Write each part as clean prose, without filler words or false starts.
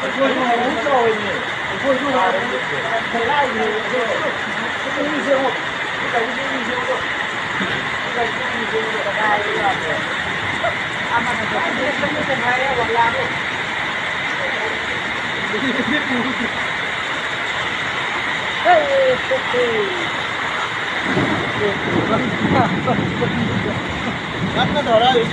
Tôi không rồi nhỉ. Tôi không rồi. Thầy lại thì tôi đi siêu một. Cái đi siêu một. Cái đi siêu một là ai đi làm rồi. Mà nó không hay hoặc làm luôn. Cắt nó ở đây.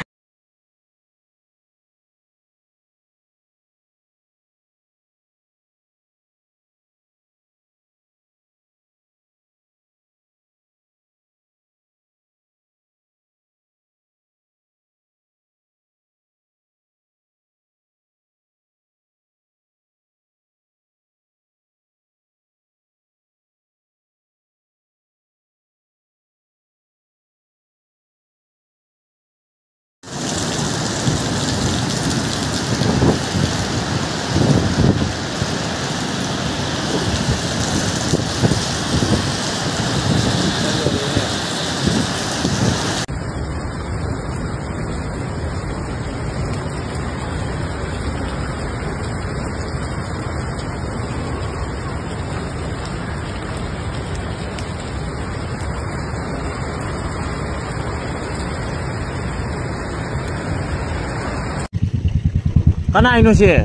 Kana ino siya?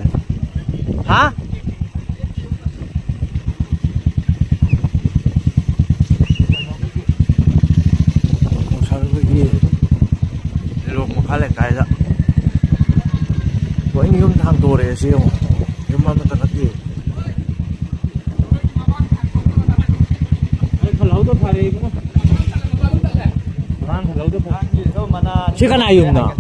Ha? Sabi ko ilok makalik kaya ko ini yung hangdore siya yung mamatakati ay khalaw to phare ko man khalaw to si kana yung na